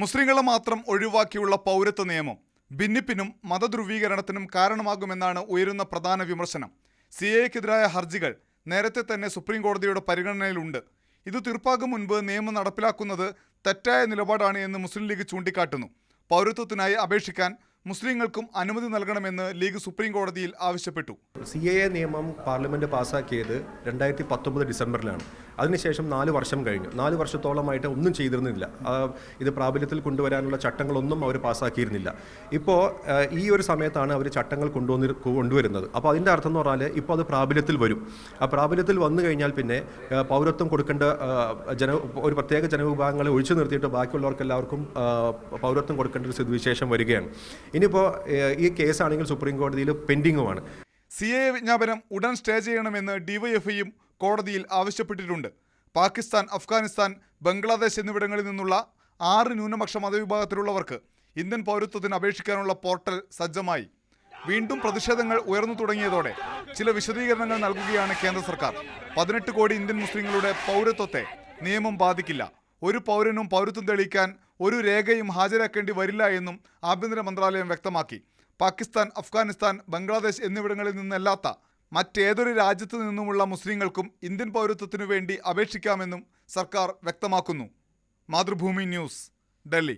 മുസ്ലിങ്ങളെ മാത്രം ഒഴിവാക്കിയുള്ള പൗരത്വ നിയമം ഭിന്നിപ്പിനും മതധ്രുവീകരണത്തിനും കാരണമാകുമെന്നാണ് ഉയരുന്ന പ്രധാന വിമർശനം. CAA-ക്കെതിരായ ഹർജികൾ നേരത്തെ തന്നെ സുപ്രീം കോടതിയുടെ പരിഗണനയിലുണ്ട്. ഇത് തീർപ്പാകും മുൻപ് നിയമം നടപ്പിലാക്കുന്നത് തെറ്റായ നിലപാടാണ് എന്ന് മുസ്ലിം ലീഗ് ചൂണ്ടിക്കാട്ടുന്നു. പൗരത്വത്തിനായി അപേക്ഷിക്കാൻ മുസ്ലിങ്ങൾക്കും അനുമതി നൽകണമെന്ന് ലീഗ് സുപ്രീം കോടതിയിൽ ആവശ്യപ്പെട്ടു. CAA നിയമം പാർലമെന്റ് പാസ്സാക്കിയത് 2019 ഡിസംബറിലാണ്. അതിനുശേഷം 4 വർഷം കഴിഞ്ഞു. 4 വർഷത്തോളമായിട്ട് ഒന്നും ചെയ്തിരുന്നില്ല. ഇത് പ്രാബല്യത്തിൽ കൊണ്ടുവരാനുള്ള ചട്ടങ്ങളൊന്നും അവർ പാസ്സാക്കിയിരുന്നില്ല. ഇപ്പോൾ ഈ ഒരു സമയത്താണ് അവർ ചട്ടങ്ങൾ കൊണ്ടുവരുന്നത്. അപ്പോൾ അതിൻ്റെ അർത്ഥം എന്ന് പറഞ്ഞാൽ ഇപ്പോൾ അത് പ്രാബല്യത്തിൽ വരും. ആ പ്രാബല്യത്തിൽ വന്നു കഴിഞ്ഞാൽ പിന്നെ പൗരത്വം കൊടുക്കേണ്ട ഒരു പ്രത്യേക ജനവിഭാഗങ്ങളെ ഒഴിച്ചു നിർത്തിയിട്ട് ബാക്കിയുള്ളവർക്കെല്ലാവർക്കും പൗരത്വം കൊടുക്കേണ്ട ഒരു സ്ഥിതിവിശേഷം വരികയാണ്. ഇനിയിപ്പോൾ ഈ കേസാണെങ്കിൽ സുപ്രീം കോടതിയിൽ പെൻഡിങ്ങുമാണ്. CAA വിജ്ഞാപനം ഉടൻ സ്റ്റേ ചെയ്യണമെന്ന് DYFIയും കോടതിയിൽ ആവശ്യപ്പെട്ടിട്ടുണ്ട്. പാകിസ്ഥാൻ, അഫ്ഗാനിസ്ഥാൻ, ബംഗ്ലാദേശ് എന്നിവിടങ്ങളിൽ നിന്നുള്ള 6 ന്യൂനപക്ഷ മതവിഭാഗത്തിലുള്ളവർക്ക് ഇന്ത്യൻ പൗരത്വത്തിന് അപേക്ഷിക്കാനുള്ള പോർട്ടൽ സജ്ജമായി. വീണ്ടും പ്രതിഷേധങ്ങൾ ഉയർന്നു തുടങ്ങിയതോടെ ചില വിശദീകരണങ്ങൾ നൽകുകയാണ് കേന്ദ്ര സർക്കാർ. 18 കോടി ഇന്ത്യൻ മുസ്ലിങ്ങളുടെ പൗരത്വത്തെ നിയമം ബാധിക്കില്ല. ഒരു പൗരനും പൗരത്വം തെളിയിക്കാൻ ഒരു രേഖയും ഹാജരാക്കേണ്ടി വരില്ല എന്നും ആഭ്യന്തര മന്ത്രാലയം വ്യക്തമാക്കി. പാകിസ്ഥാൻ, അഫ്ഗാനിസ്ഥാൻ, ബംഗ്ലാദേശ് എന്നിവിടങ്ങളിൽ നിന്നല്ലാത്ത മറ്റേതൊരു രാജ്യത്തു നിന്നുമുള്ള മുസ്ലിങ്ങൾക്കും ഇന്ത്യൻ പൗരത്വത്തിനു വേണ്ടി അപേക്ഷിക്കാമെന്നും സർക്കാർ വ്യക്തമാക്കുന്നു. മാതൃഭൂമി ന്യൂസ്, ഡൽഹി.